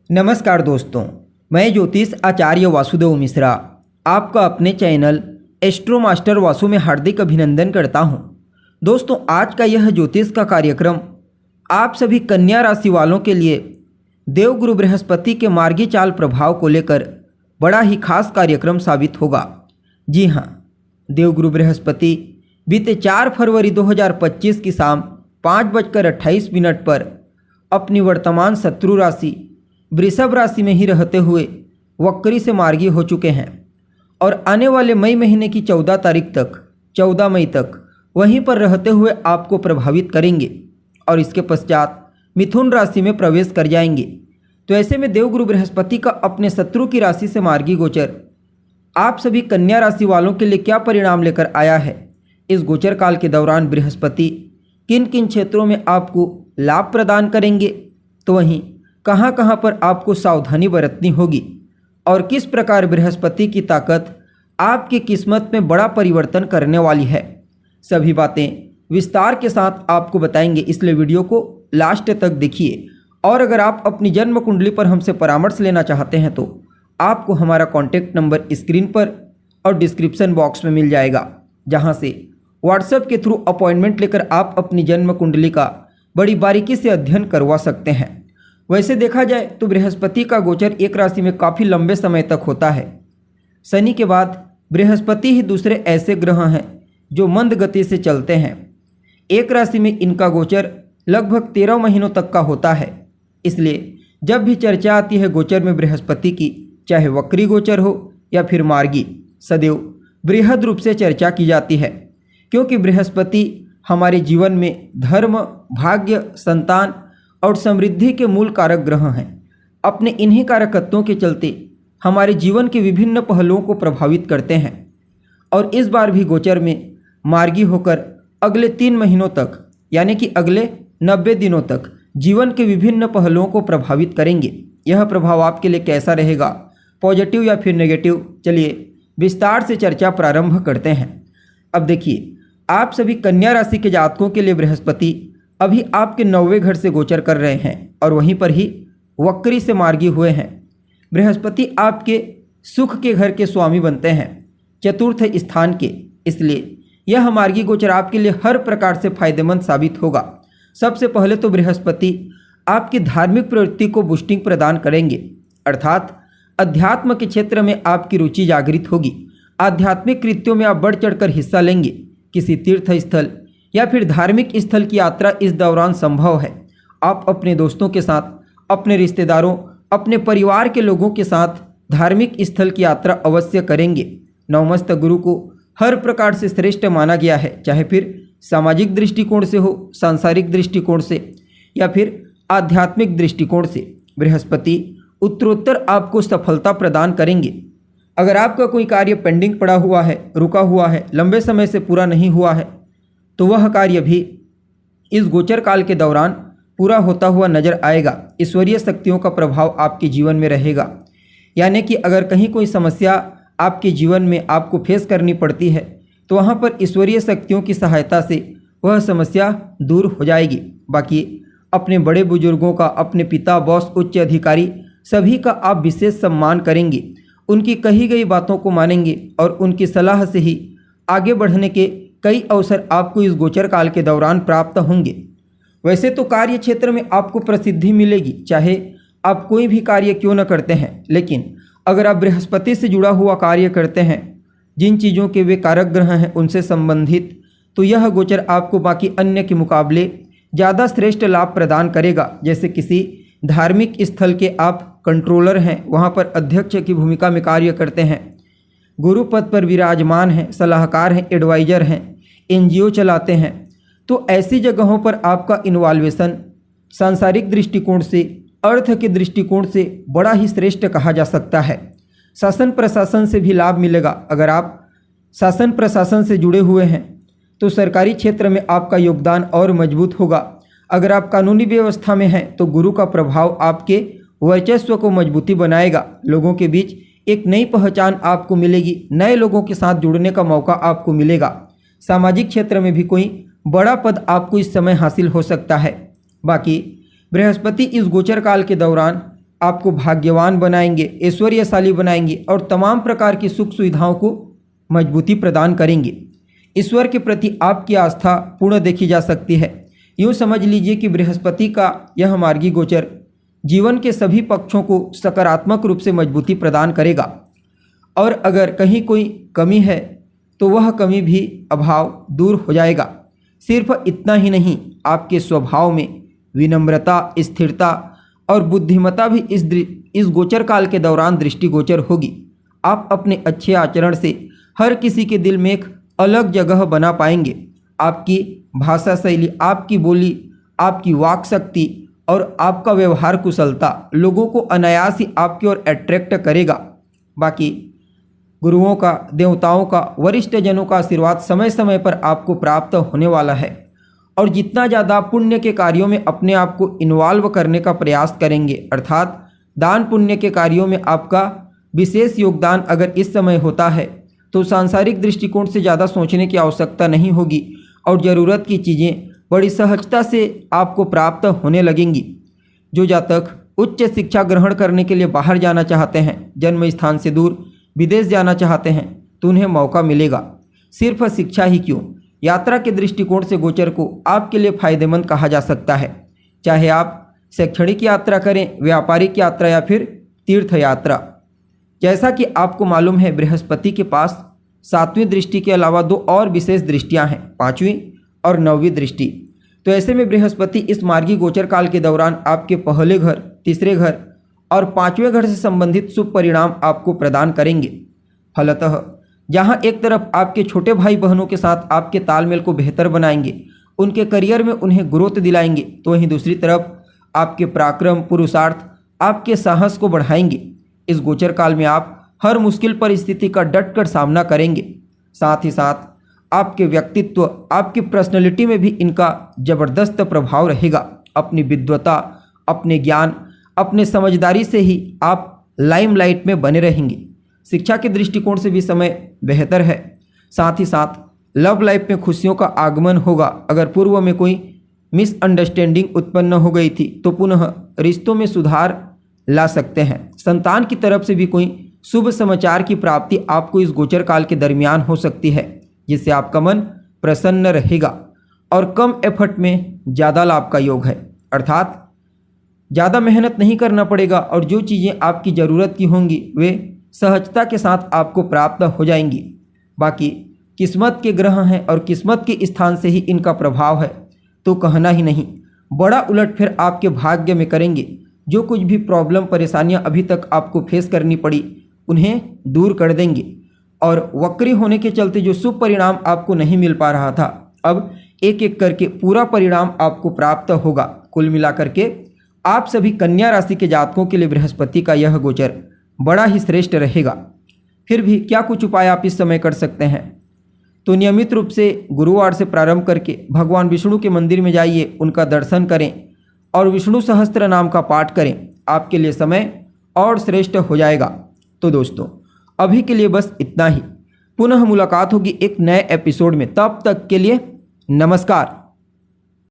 नमस्कार दोस्तों, मैं ज्योतिष आचार्य वासुदेव मिश्रा आपका अपने चैनल एस्ट्रो मास्टर वासु में हार्दिक अभिनंदन करता हूं। दोस्तों, आज का यह ज्योतिष का कार्यक्रम आप सभी कन्या राशि वालों के लिए देवगुरु बृहस्पति के मार्गी चाल प्रभाव को लेकर बड़ा ही खास कार्यक्रम साबित होगा। जी हाँ, देवगुरु बृहस्पति बीते 4 फरवरी 2025 की शाम 5:28 पर अपनी वर्तमान शत्रु राशि वृषभ राशि में ही रहते हुए वक्री से मार्गी हो चुके हैं और आने वाले मई महीने की 14 मई तक वहीं पर रहते हुए आपको प्रभावित करेंगे और इसके पश्चात मिथुन राशि में प्रवेश कर जाएंगे। तो ऐसे में देवगुरु बृहस्पति का अपने शत्रु की राशि से मार्गी गोचर आप सभी कन्या राशि वालों के लिए क्या परिणाम लेकर आया है, इस गोचर काल के दौरान बृहस्पति किन किन क्षेत्रों में आपको लाभ प्रदान करेंगे, तो वहीं कहाँ कहाँ पर आपको सावधानी बरतनी होगी और किस प्रकार बृहस्पति की ताकत आपकी किस्मत में बड़ा परिवर्तन करने वाली है, सभी बातें विस्तार के साथ आपको बताएंगे। इसलिए वीडियो को लास्ट तक देखिए और अगर आप अपनी जन्म कुंडली पर हमसे परामर्श लेना चाहते हैं तो आपको हमारा कॉन्टैक्ट नंबर स्क्रीन पर और डिस्क्रिप्शन बॉक्स में मिल जाएगा, जहां से व्हाट्सएप के थ्रू अपॉइंटमेंट लेकर आप अपनी जन्म कुंडली का बड़ी बारीकी से अध्ययन करवा सकते हैं। वैसे देखा जाए तो बृहस्पति का गोचर एक राशि में काफ़ी लंबे समय तक होता है। शनि के बाद बृहस्पति ही दूसरे ऐसे ग्रह हैं जो मंद गति से चलते हैं। एक राशि में इनका गोचर लगभग 13 महीनों तक का होता है। इसलिए जब भी चर्चा आती है गोचर में बृहस्पति की, चाहे वक्री गोचर हो या फिर मार्गी, सदैव बृहद रूप से चर्चा की जाती है, क्योंकि बृहस्पति हमारे जीवन में धर्म, भाग्य, संतान और समृद्धि के मूल कारक ग्रह हैं। अपने इन्हीं कारकत्वों के चलते हमारे जीवन के विभिन्न पहलुओं को प्रभावित करते हैं और इस बार भी गोचर में मार्गी होकर अगले 3 महीनों तक, यानी कि अगले 90 दिनों तक जीवन के विभिन्न पहलुओं को प्रभावित करेंगे। यह प्रभाव आपके लिए कैसा रहेगा, पॉजिटिव या फिर नेगेटिव, चलिए विस्तार से चर्चा प्रारंभ करते हैं। अब देखिए, आप सभी कन्या राशि के जातकों के लिए बृहस्पति अभी आपके 9वें घर से गोचर कर रहे हैं और वहीं पर ही वक्री से मार्गी हुए हैं। बृहस्पति आपके सुख के घर के स्वामी बनते हैं, चतुर्थ स्थान के, इसलिए यह मार्गी गोचर आपके लिए हर प्रकार से फायदेमंद साबित होगा। सबसे पहले तो बृहस्पति आपकी धार्मिक प्रवृत्ति को बूस्टिंग प्रदान करेंगे, अर्थात अध्यात्म के क्षेत्र में आपकी रुचि जागृत होगी। आध्यात्मिक कृत्यों में आप बढ़ चढ़कर हिस्सा लेंगे। किसी तीर्थ स्थल या फिर धार्मिक स्थल की यात्रा इस दौरान संभव है। आप अपने दोस्तों के साथ, अपने रिश्तेदारों, अपने परिवार के लोगों के साथ धार्मिक स्थल की यात्रा अवश्य करेंगे। नवमस्त गुरु को हर प्रकार से श्रेष्ठ माना गया है, चाहे फिर सामाजिक दृष्टिकोण से हो, सांसारिक दृष्टिकोण से या फिर आध्यात्मिक दृष्टिकोण से। बृहस्पति उत्तरोत्तर आपको सफलता प्रदान करेंगे। अगर आपका कोई कार्य पेंडिंग पड़ा हुआ है, रुका हुआ है, लंबे समय से पूरा नहीं हुआ है, तो वह कार्य भी इस गोचर काल के दौरान पूरा होता हुआ नजर आएगा। ईश्वरीय शक्तियों का प्रभाव आपके जीवन में रहेगा, यानी कि अगर कहीं कोई समस्या आपके जीवन में आपको फेस करनी पड़ती है तो वहाँ पर ईश्वरीय शक्तियों की सहायता से वह समस्या दूर हो जाएगी। बाकी अपने बड़े बुजुर्गों का, अपने पिता, बॉस, उच्च अधिकारी, सभी का आप विशेष सम्मान करेंगे। उनकी कही गई बातों को मानेंगे और उनकी सलाह से ही आगे बढ़ने के कई अवसर आपको इस गोचर काल के दौरान प्राप्त होंगे। वैसे तो कार्य क्षेत्र में आपको प्रसिद्धि मिलेगी, चाहे आप कोई भी कार्य क्यों न करते हैं, लेकिन अगर आप बृहस्पति से जुड़ा हुआ कार्य करते हैं, जिन चीज़ों के वे कारक ग्रह हैं उनसे संबंधित, तो यह गोचर आपको बाकी अन्य के मुकाबले ज़्यादा श्रेष्ठ लाभ प्रदान करेगा। जैसे किसी धार्मिक स्थल के आप कंट्रोलर हैं, वहाँ पर अध्यक्ष की भूमिका में कार्य करते हैं, गुरु पद पर विराजमान हैं, सलाहकार हैं, एडवाइजर हैं, एनजीओ चलाते हैं, तो ऐसी जगहों पर आपका इन्वॉल्वेशन सांसारिक दृष्टिकोण से, अर्थ के दृष्टिकोण से बड़ा ही श्रेष्ठ कहा जा सकता है। शासन प्रशासन से भी लाभ मिलेगा। अगर आप शासन प्रशासन से जुड़े हुए हैं तो सरकारी क्षेत्र में आपका योगदान और मजबूत होगा। अगर आप कानूनी व्यवस्था में हैं तो गुरु का प्रभाव आपके वर्चस्व को मजबूती बनाएगा। लोगों के बीच एक नई पहचान आपको मिलेगी, नए लोगों के साथ जुड़ने का मौका आपको मिलेगा। सामाजिक क्षेत्र में भी कोई बड़ा पद आपको इस समय हासिल हो सकता है। बाकी बृहस्पति इस गोचर काल के दौरान आपको भाग्यवान बनाएंगे, ऐश्वर्यशाली बनाएंगे और तमाम प्रकार की सुख सुविधाओं को मजबूती प्रदान करेंगे। ईश्वर के प्रति आपकी आस्था पूर्ण देखी जा सकती है। यूँ समझ लीजिए कि बृहस्पति का यह मार्गी गोचर जीवन के सभी पक्षों को सकारात्मक रूप से मजबूती प्रदान करेगा और अगर कहीं कोई कमी है तो वह कमी भी अभाव दूर हो जाएगा। सिर्फ इतना ही नहीं, आपके स्वभाव में विनम्रता, स्थिरता और बुद्धिमत्ता भी इस गोचर काल के दौरान दृष्टिगोचर होगी। आप अपने अच्छे आचरण से हर किसी के दिल में एक अलग जगह बना पाएंगे। आपकी भाषा शैली, आपकी बोली, आपकी वाक शक्ति और आपका व्यवहार कुशलता लोगों को अनायास ही आपकी ओर अट्रैक्ट करेगा। बाकी गुरुओं का, देवताओं का, वरिष्ठ जनों का आशीर्वाद समय समय पर आपको प्राप्त होने वाला है और जितना ज़्यादा पुण्य के कार्यों में अपने आप को इन्वॉल्व करने का प्रयास करेंगे, अर्थात दान पुण्य के कार्यों में आपका विशेष योगदान अगर इस समय होता है तो सांसारिक दृष्टिकोण से ज़्यादा सोचने की आवश्यकता नहीं होगी और ज़रूरत की चीज़ें बड़ी सहजता से आपको प्राप्त होने लगेंगी। जो जातक उच्च शिक्षा ग्रहण करने के लिए बाहर जाना चाहते हैं, जन्म स्थान से दूर विदेश जाना चाहते हैं, तो उन्हें मौका मिलेगा। सिर्फ शिक्षा ही क्यों, यात्रा के दृष्टिकोण से गोचर को आपके लिए फायदेमंद कहा जा सकता है। चाहे आप शैक्षणिक यात्रा करें, व्यापारिक यात्रा या फिर तीर्थ यात्रा। जैसा कि आपको मालूम है, बृहस्पति के पास 7वीं दृष्टि के अलावा 2 और विशेष दृष्टियां हैं, 5वीं और 9वीं दृष्टि। तो ऐसे में बृहस्पति इस मार्गी गोचर काल के दौरान आपके पहले घर, तीसरे घर और 5वें घर से संबंधित शुभ परिणाम आपको प्रदान करेंगे। फलतः जहां एक तरफ आपके छोटे भाई बहनों के साथ आपके तालमेल को बेहतर बनाएंगे, उनके करियर में उन्हें ग्रोथ दिलाएंगे, तो वहीं दूसरी तरफ आपके पराक्रम, पुरुषार्थ, आपके साहस को बढ़ाएंगे। इस गोचर काल में आप हर मुश्किल परिस्थिति का डटकर सामना करेंगे। साथ ही साथ आपके व्यक्तित्व, आपकी पर्सनैलिटी में भी इनका जबरदस्त प्रभाव रहेगा। अपनी विद्वता, अपने ज्ञान, अपने समझदारी से ही आप लाइमलाइट में बने रहेंगे। शिक्षा के दृष्टिकोण से भी समय बेहतर है। साथ ही साथ लव लाइफ में खुशियों का आगमन होगा। अगर पूर्व में कोई मिसअंडरस्टैंडिंग उत्पन्न हो गई थी तो पुनः रिश्तों में सुधार ला सकते हैं। संतान की तरफ से भी कोई शुभ समाचार की प्राप्ति आपको इस गोचर काल के दरमियान हो सकती है, जिससे आपका मन प्रसन्न रहेगा और कम एफर्ट में ज़्यादा लाभ का योग है। अर्थात ज़्यादा मेहनत नहीं करना पड़ेगा और जो चीज़ें आपकी ज़रूरत की होंगी वे सहजता के साथ आपको प्राप्त हो जाएंगी। बाकी किस्मत के ग्रह हैं और किस्मत के स्थान से ही इनका प्रभाव है, तो कहना ही नहीं। बड़ा उलटफेर आपके भाग्य में करेंगे। जो कुछ भी प्रॉब्लम, परेशानियां अभी तक आपको फेस करनी पड़ी, उन्हें दूर कर देंगे और वक्री होने के चलते जो शुभ परिणाम आपको नहीं मिल पा रहा था, अब एक एक करके पूरा परिणाम आपको प्राप्त होगा। कुल मिलाकर के आप सभी कन्या राशि के जातकों के लिए बृहस्पति का यह गोचर बड़ा ही श्रेष्ठ रहेगा। फिर भी क्या कुछ उपाय आप इस समय कर सकते हैं? तो नियमित रूप से गुरुवार से प्रारंभ करके भगवान विष्णु के मंदिर में जाइए, उनका दर्शन करें और विष्णु सहस्त्र नाम का पाठ करें। आपके लिए समय और श्रेष्ठ हो जाएगा। तो दोस्तों, अभी के लिए बस इतना ही। पुनः मुलाकात होगी एक नए एपिसोड में। तब तक के लिए नमस्कार।